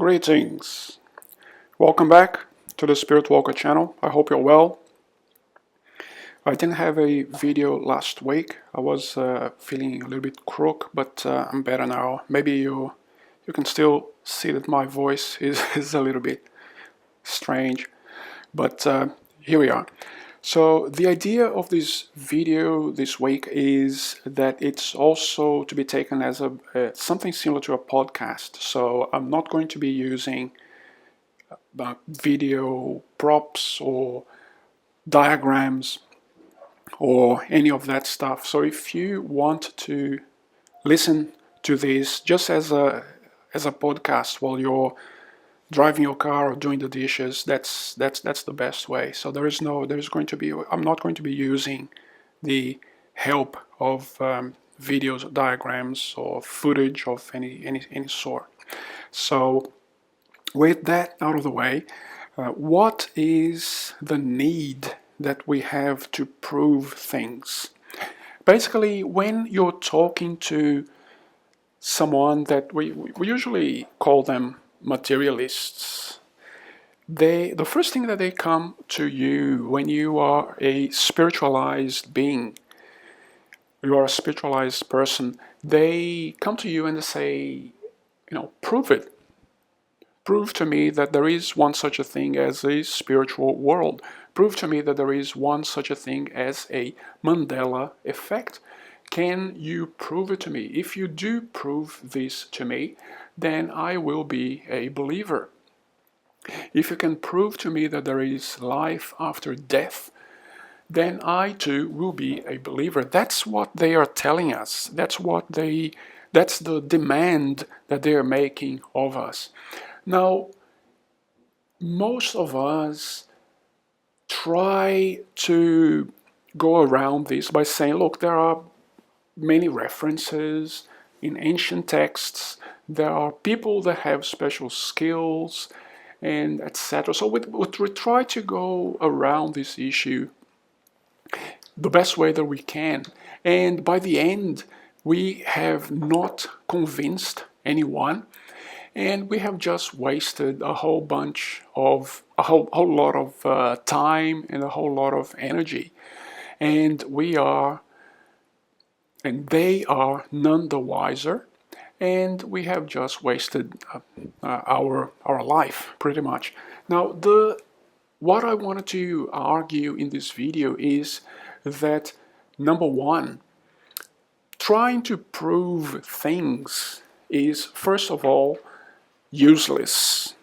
Greetings. Welcome back to the Spirit Walker channel. I hope you're well. I didn't have a video last week. I was feeling a little bit crook, but I'm better now. Maybe you can still see that my voice is a little bit strange, but here we are. So the idea of this video this week is that it's also to be taken as something similar to a podcast. So I'm not going to be using video props or diagrams or any of that stuff. So if you want to listen to this just as a podcast while you're driving your car or doing the dishes, that's the best way. So I'm not going to be using the help of videos, diagrams, or footage of any sort. So with that out of the way, what is the need that we have to prove things? Basically, when you're talking to someone that we usually call them materialists, the first thing that they come to you when you are a spiritualized being, you are a spiritualized person, they come to you and they say, prove it. Prove to me that there is one such a thing as a spiritual world. Prove to me that there is one such a thing as a Mandela Effect. Can you prove it to me? If you do prove this to me, then I will be a believer. If you can prove to me that there is life after death, then I too will be a believer. That's what they are telling us. That's the demand that they are making of us. Now, most of us try to go around this by saying, look, there are many references in ancient texts. There are people that have special skills and etc. So we try to go around this issue the best way that we can. And by the end, we have not convinced anyone, and we have just wasted a whole lot of time and a whole lot of energy. And they are none the wiser, and we have just wasted our life pretty much. Now, what I wanted to argue in this video is that, number one, trying to prove things is, first of all, useless.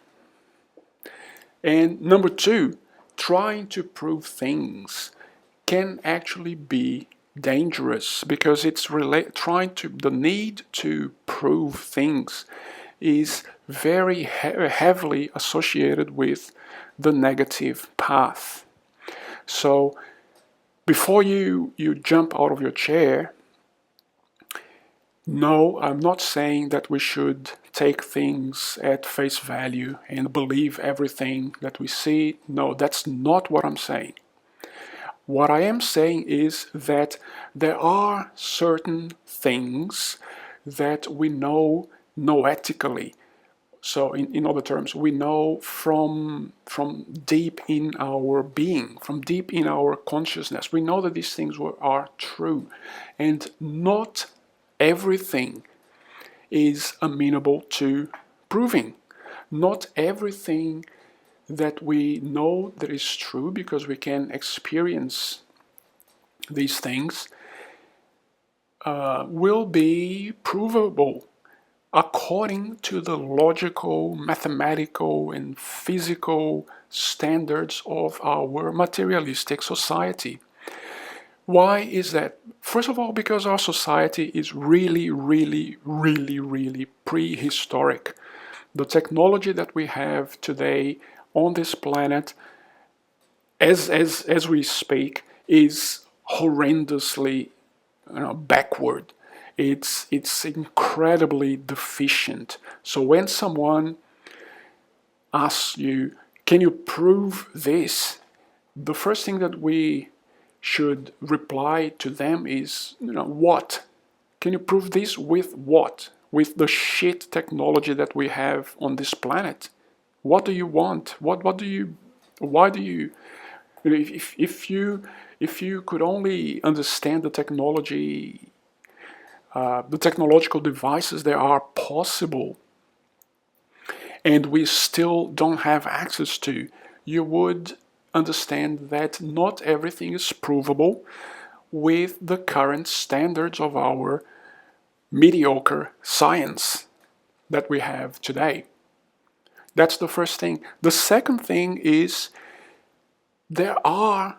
And number two, trying to prove things can actually be dangerous, because the need to prove things is very heavily associated with the negative path. So before you jump out of your chair, no, I'm not saying that we should take things at face value and believe everything that we see. No, that's not what I'm saying. What I am saying is that there are certain things that we know noetically. So in other terms, we know from deep in our being, from deep in our consciousness, we know that these things are true. And not everything is amenable to proving. Not everything that we know that is true, because we can experience these things, will be provable according to the logical, mathematical, and physical standards of our materialistic society. Why is that? First of all, because our society is really, really, really, really prehistoric. The technology that we have today on this planet, as we speak, is horrendously backward. It's incredibly deficient. So when someone asks you, can you prove this? The first thing that we should reply to them is, what? Can you prove this with what? with the shit technology that we have on this planet? What do you want? What do you, why do you, if you could only understand the technology, the technological devices that are possible and we still don't have access to, you would understand that not everything is provable with the current standards of our mediocre science that we have today. That's the first thing. The second thing is there are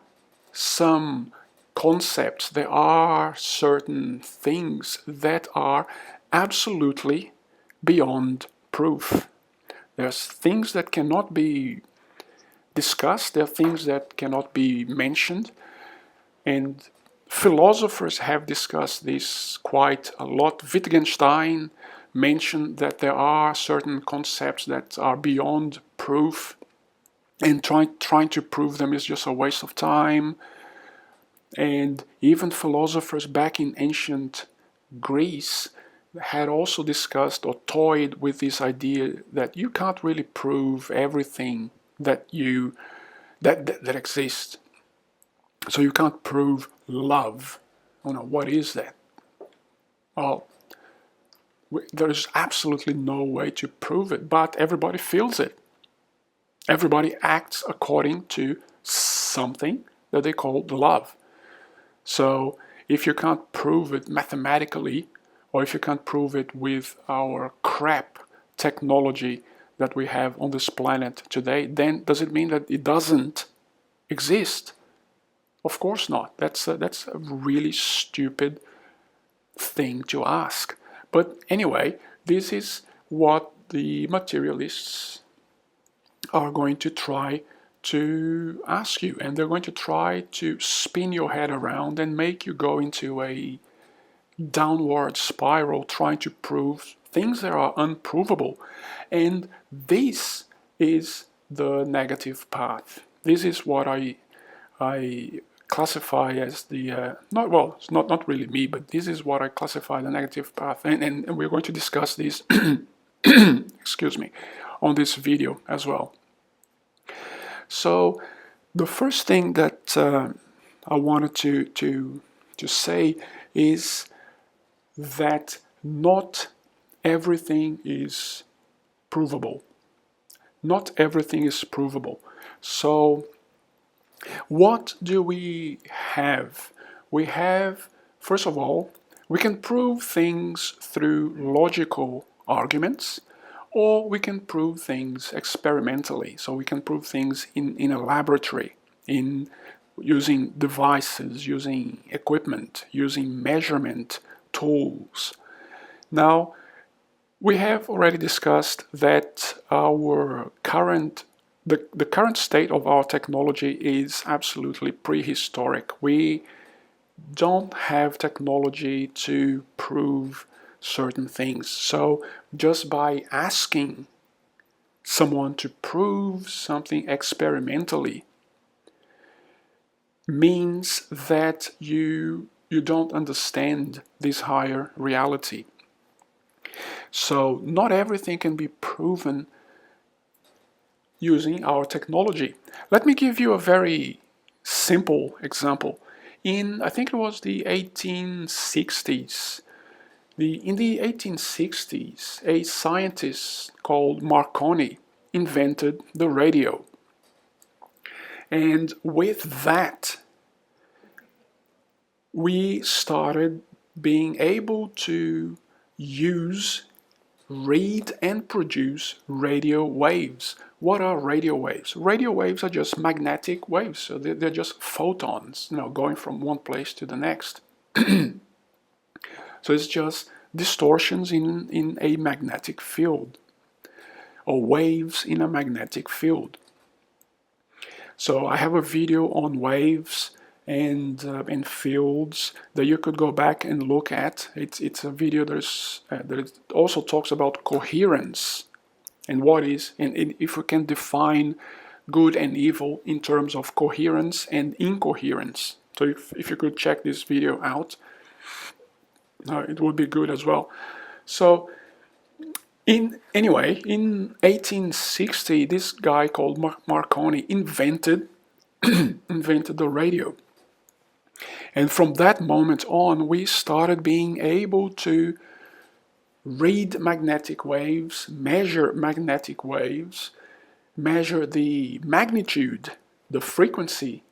some concepts, there are certain things that are absolutely beyond proof. There's things that cannot be discussed, there are things that cannot be mentioned, and philosophers have discussed this quite a lot. Wittgenstein mentioned that there are certain concepts that are beyond proof, and trying to prove them is just a waste of time. And even philosophers back in ancient Greece had also discussed or toyed with this idea that you can't really prove everything that exists. So you can't prove love. What is that? Well, there is absolutely no way to prove it, but everybody feels it. Everybody acts according to something that they call love. So if you can't prove it mathematically, or if you can't prove it with our crap technology that we have on this planet today, then does it mean that it doesn't exist? Of course not. That's a really stupid thing to ask. But anyway, this is what the materialists are going to try to ask you, and they're going to try to spin your head around and make you go into a downward spiral trying to prove things that are unprovable. And this is the negative path. This is what I classify as the it's not really me, but this is what I classify the negative path, and we're going to discuss this excuse me, on this video as well. So the first thing that I wanted to say is that not everything is provable. Not everything is provable. So what do we have? We have, first of all, we can prove things through logical arguments, or we can prove things experimentally. So we can prove things in a laboratory, in using devices, using equipment, using measurement tools. Now, we have already discussed that our the current state of our technology is absolutely prehistoric. We don't have technology to prove certain things. So just by asking someone to prove something experimentally means that you don't understand this higher reality. So not everything can be proven using our technology. Let me give you a very simple example. I think it was the 1860s. In the 1860s, a scientist called Marconi invented the radio. And with that, we started being able to read and produce radio waves. What are radio waves? Radio waves are just magnetic waves, so they're just photons, going from one place to the next. So it's just distortions in a magnetic field, or waves in a magnetic field. So I have a video on waves and fields that you could go back and look at. It's a video that also talks about coherence and if we can define good and evil in terms of coherence and incoherence. So if you could check this video out, it would be good as well. So In 1860, this guy called Marconi invented the radio. And from that moment on, we started being able to read magnetic waves, measure magnetic waves, measure the magnitude, the frequency,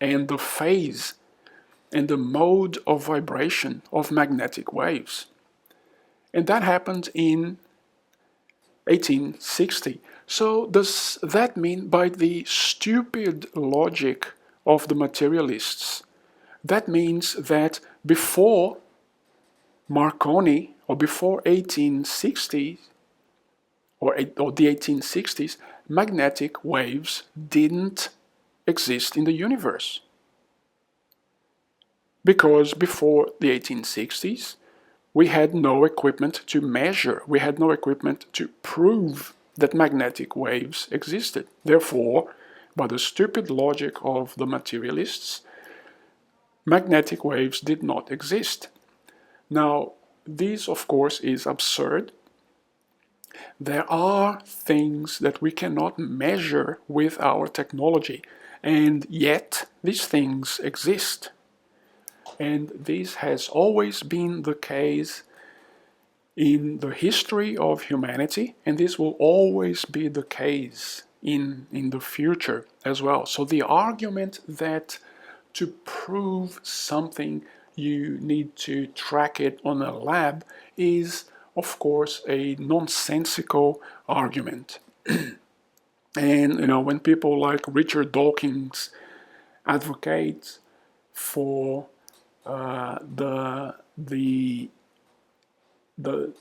and the phase, and the mode of vibration of magnetic waves. And that happened in 1860. So does that mean, by the stupid logic of the materialists, that means that before Marconi, or before 1860, or the 1860s, magnetic waves didn't exist in the universe? Because before the 1860s, we had no equipment to measure, we had no equipment to prove that magnetic waves existed. Therefore, by the stupid logic of the materialists, magnetic waves did not exist. Now, this, of course, is absurd. There are things that we cannot measure with our technology, and yet these things exist. And this has always been the case in the history of humanity, and this will always be the case in the future as well. So the argument that to prove something you need to track it on a lab is, of course, a nonsensical argument. And when people like Richard Dawkins advocate for the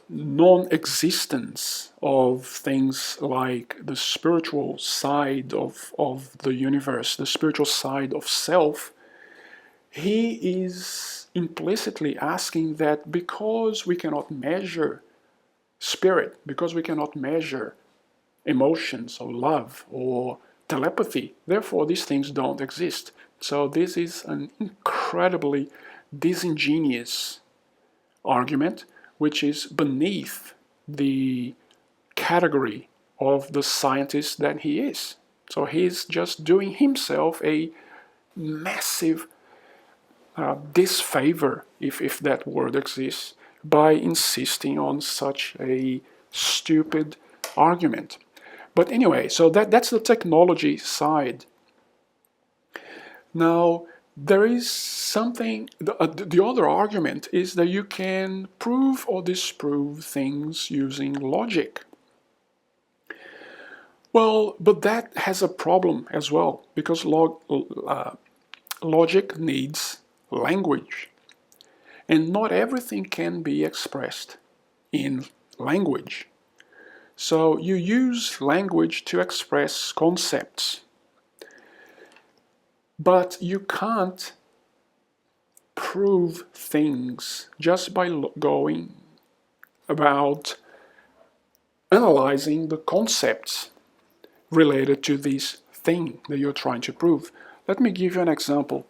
non-existence of things like the spiritual side of the universe, the spiritual side of self, he is implicitly asking that because we cannot measure spirit, because we cannot measure emotions or love or telepathy, therefore these things don't exist. So this is an incredibly disingenuous argument, which is beneath the category of the scientist that he is. So he's just doing himself a massive disfavor, if that word exists, by insisting on such a stupid argument. But anyway, so that's the technology side. Now, there is something, the other argument is that you can prove or disprove things using logic. Well, but that has a problem as well, because logic needs language. And not everything can be expressed in language. So you use language to express concepts. But you can't prove things just by going about analyzing the concepts related to this thing that you're trying to prove. Let me give you an example.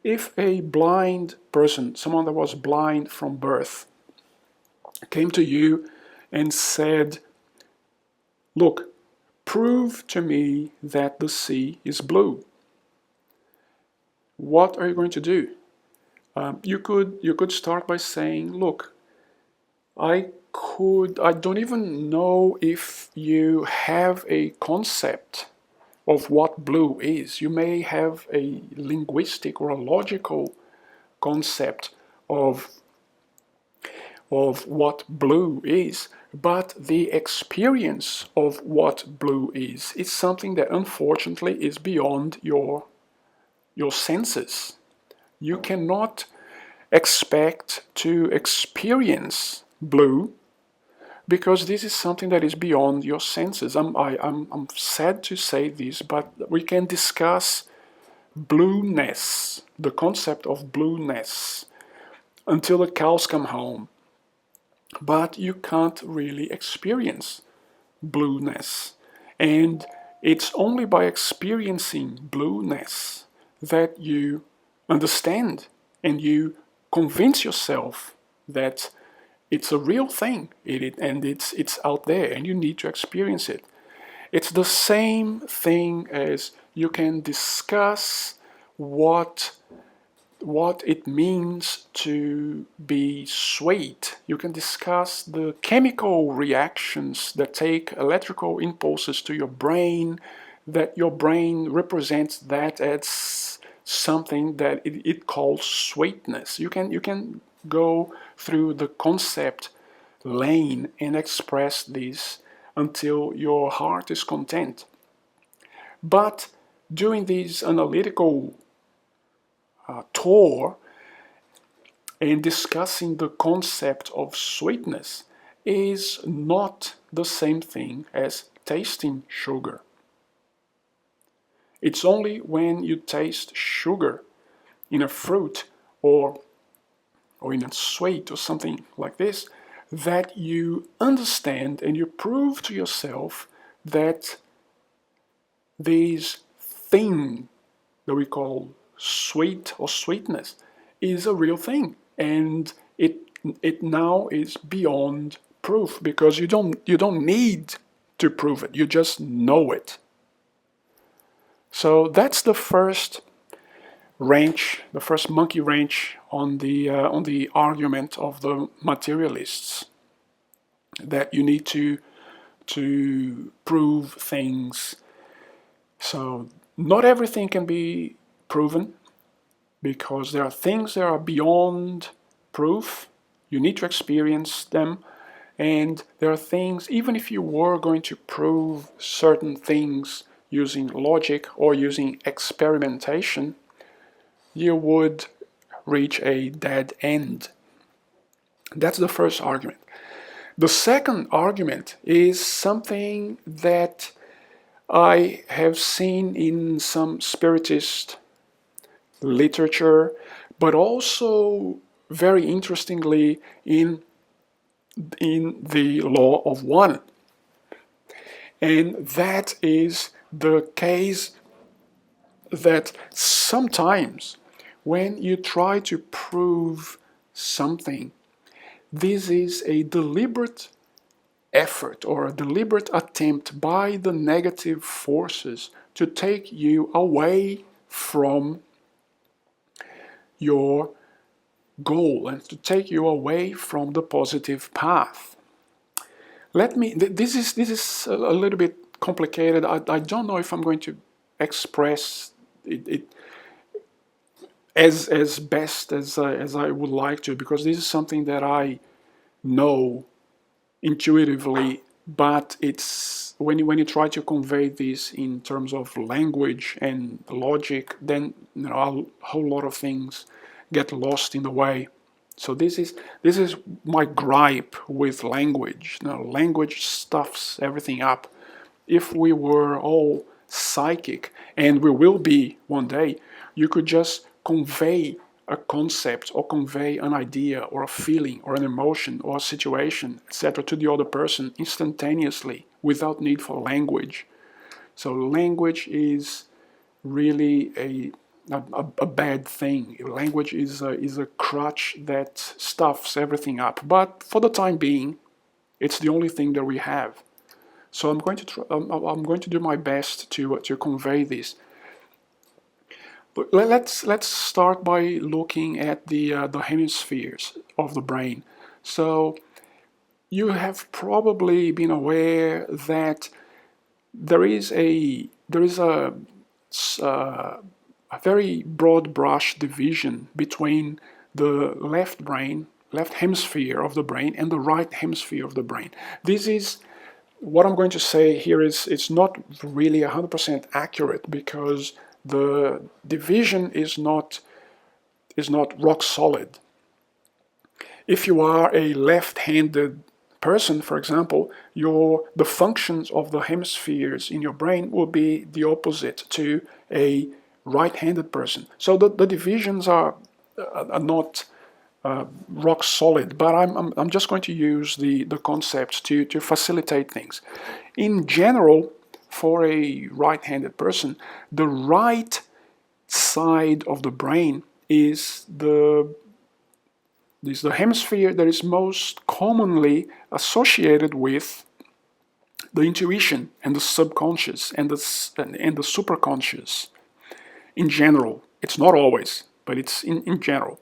If a blind person, someone that was blind from birth, came to you and said, "Look, prove to me that the sea is blue," what are you going to do? You could start by saying, "Look, I don't even know if you have a concept of what blue is. You may have a linguistic or a logical concept of what blue is, but the experience of what blue is something that unfortunately is beyond your senses. You cannot expect to experience blue because this is something that is beyond your senses." I'm sad to say this, but we can discuss blueness, the concept of blueness, until the cows come home. But you can't really experience blueness. And it's only by experiencing blueness that you understand and you convince yourself that it's a real thing, and it's out there, and you need to experience it. It's the same thing as you can discuss what it means to be sweet. You can discuss the chemical reactions that take electrical impulses to your brain, that your brain represents that as something that it calls sweetness. You can go through the concept lane and express this until your heart is content. But doing this analytical tour and discussing the concept of sweetness is not the same thing as tasting sugar. It's only when you taste sugar in a fruit or in a sweet or something like this that you understand and you prove to yourself that this thing that we call sweet or sweetness is a real thing, and it now is beyond proof, because you don't need to prove it, you just know it. So that's the first wrench, the first monkey wrench on the argument of the materialists, that you need to prove things. So not everything can be proven, because there are things that are beyond proof. You need to experience them. And there are things, even if you were going to prove certain things using logic or using experimentation, you would reach a dead end. That's the first argument. The second argument is something that I have seen in some spiritist literature, but also very interestingly in the law of one. And that is the case that sometimes when you try to prove something, this is a deliberate effort or a deliberate attempt by the negative forces to take you away from your goal and to take you away from the positive path. This is a little bit complicated. I don't know if I'm going to express it as best as I would like to, because this is something that I know intuitively, but it's when you try to convey this in terms of language and logic, then a whole lot of things get lost in the way. So this is my gripe with language. Language stuffs everything up. If we were all psychic, and we will be one day, you could just convey a concept or convey an idea or a feeling or an emotion or a situation, etc., to the other person instantaneously without need for language. So language is really a bad thing. Language is a crutch that stuffs everything up. But for the time being, it's the only thing that we have. So I'm going to do my best to convey this. But let's start by looking at the hemispheres of the brain. So you have probably been aware that there is a very broad brush division between the left hemisphere of the brain, and the right hemisphere of the brain. This is what I'm going to say here is it's not really 100% accurate, because the division is not rock solid. If you are a left-handed person, for example, the functions of the hemispheres in your brain will be the opposite to a right-handed person. So the divisions are not rock solid, but I'm just going to use the concepts to facilitate things. In general, for a right-handed person, the right side of the brain is the This is the hemisphere that is most commonly associated with the intuition and the subconscious and the superconscious in general. It's not always, but it's in general.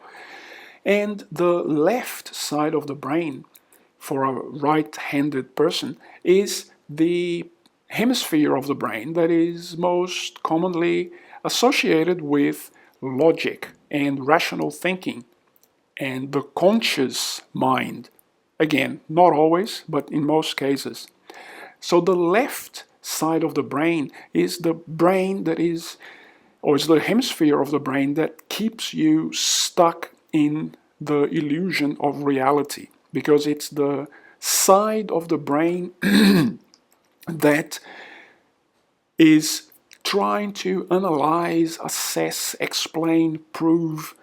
And the left side of the brain for a right-handed person is the hemisphere of the brain that is most commonly associated with logic and rational thinking and the conscious mind. Again, not always, but in most cases. So the left side of the brain is the brain that is, or is the hemisphere of the brain that keeps you stuck in the illusion of reality, because it's the side of the brain that is trying to analyze, assess, explain, prove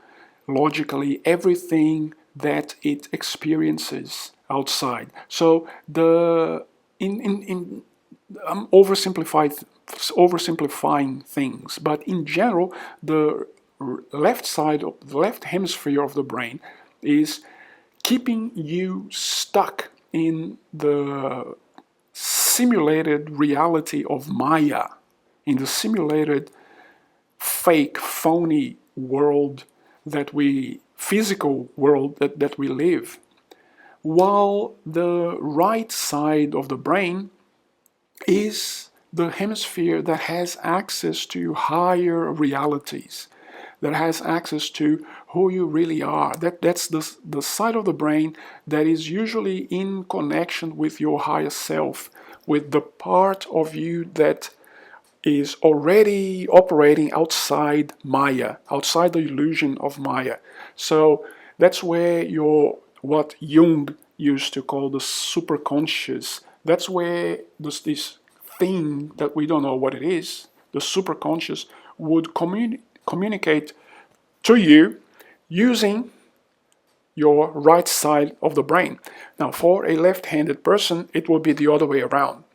logically everything that it experiences outside. So I'm oversimplifying things, but in general, the left side of the left hemisphere of the brain is keeping you stuck in the simulated reality of Maya, in the simulated fake, phony world physical world that we live. While the right side of the brain is the hemisphere that has access to higher realities, that has access to who you really are. That's the side of the brain that is usually in connection with your higher self, with the part of you that is already operating outside Maya, outside the illusion of Maya. So that's where what Jung used to call the superconscious, that's where this thing that we don't know what it is, the superconscious, would communicate to you using your right side of the brain. Now, for a left-handed person, it will be the other way around.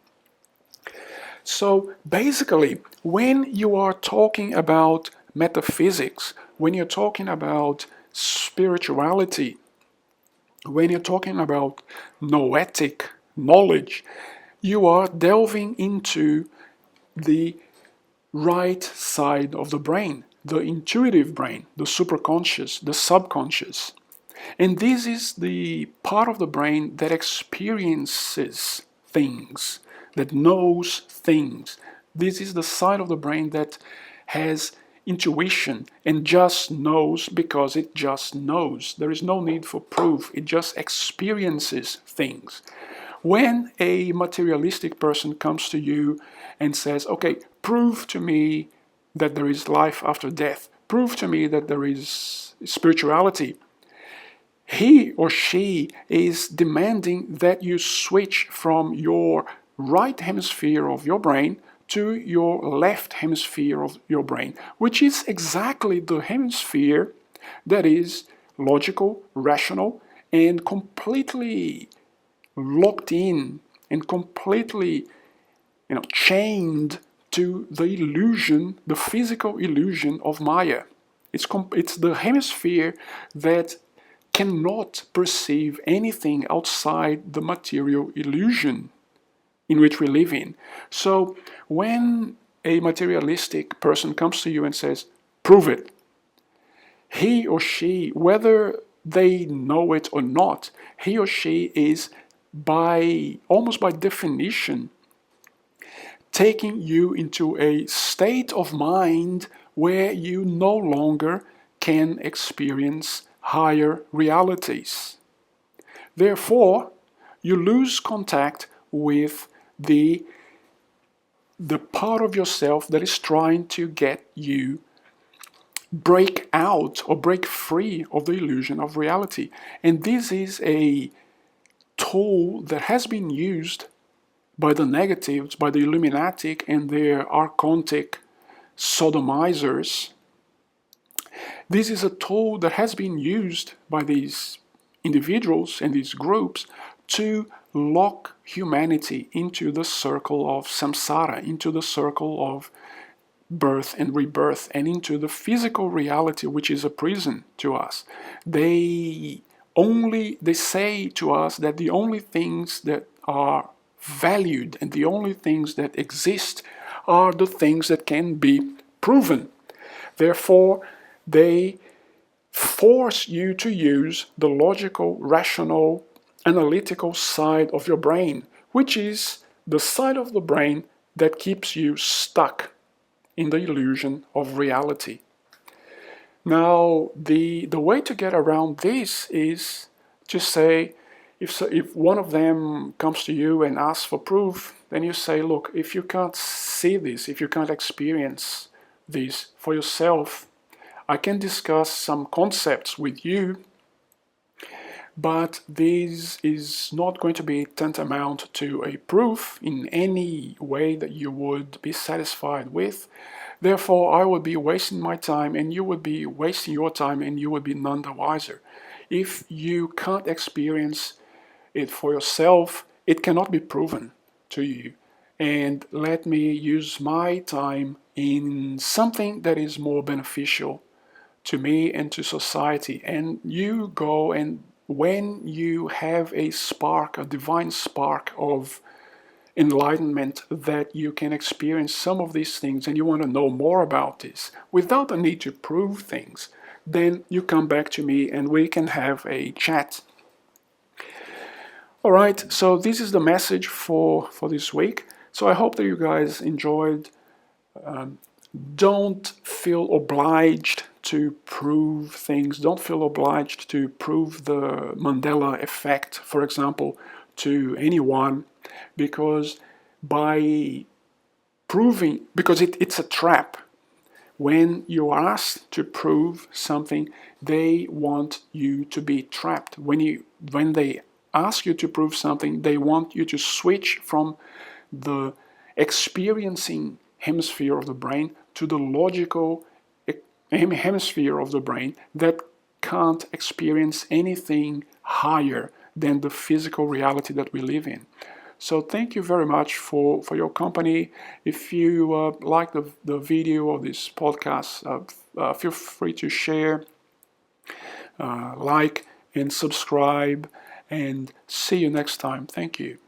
So basically, when you are talking about metaphysics, when you're talking about spirituality, when you're talking about noetic knowledge, you are delving into the right side of the brain, the intuitive brain, the superconscious, the subconscious. And this is the part of the brain that experiences things, that knows things. This is the side of the brain that has intuition and just knows because it just knows. There is no need for proof. It just experiences things. When a materialistic person comes to you and says, okay, prove to me that there is life after death, prove to me that there is spirituality, he or she is demanding that you switch from your right hemisphere of your brain to your left hemisphere of your brain, which is exactly the hemisphere that is logical, rational, and completely locked in and completely, chained to the illusion, the physical illusion of Maya. It's the hemisphere that cannot perceive anything outside the material illusion in which we live in. So when a materialistic person comes to you and says, prove it, he or she, whether they know it or not, he or she is almost by definition taking you into a state of mind where you no longer can experience higher realities. Therefore, you lose contact with the part of yourself that is trying to get you break out or break free of the illusion of reality. And this is a tool that has been used by the negatives, by the Illuminati and their archontic sodomizers. This is a tool that has been used by these individuals and these groups to lock humanity into the circle of samsara, into the circle of birth and rebirth, and into the physical reality which is a prison to us. They they say to us that the only things that are valued and the only things that exist are the things that can be proven. Therefore, they force you to use the logical, rational, analytical side of your brain, which is the side of the brain that keeps you stuck in the illusion of reality. Now, the way to get around this is to say, if one of them comes to you and asks for proof, then you say, look, if you can't see this, if you can't experience this for yourself, I can discuss some concepts with you, but this is not going to be tantamount to a proof in any way that you would be satisfied with. Therefore, I would be wasting my time and you would be wasting your time and you would be none the wiser. If you can't experience it for yourself, it cannot be proven to you. And let me use my time in something that is more beneficial to me and to society. And you go, and when you have a spark, a divine spark of enlightenment, that you can experience some of these things and you want to know more about this without the need to prove things, then you come back to me and we can have a chat. All right, so this is the message for this week. So I hope that you guys enjoyed. Don't feel obliged to prove things. Don't feel obliged to prove the Mandela Effect, for example, to anyone, because by proving, because it's a trap. When you are asked to prove something, they want you to be trapped. When they ask you to prove something, they want you to switch from the experiencing hemisphere of the brain to the logical hemisphere of the brain that can't experience anything higher than the physical reality that we live in. So thank you very much for your company. If you like the video or this podcast, feel free to share, like, and subscribe, and see you next time. Thank you.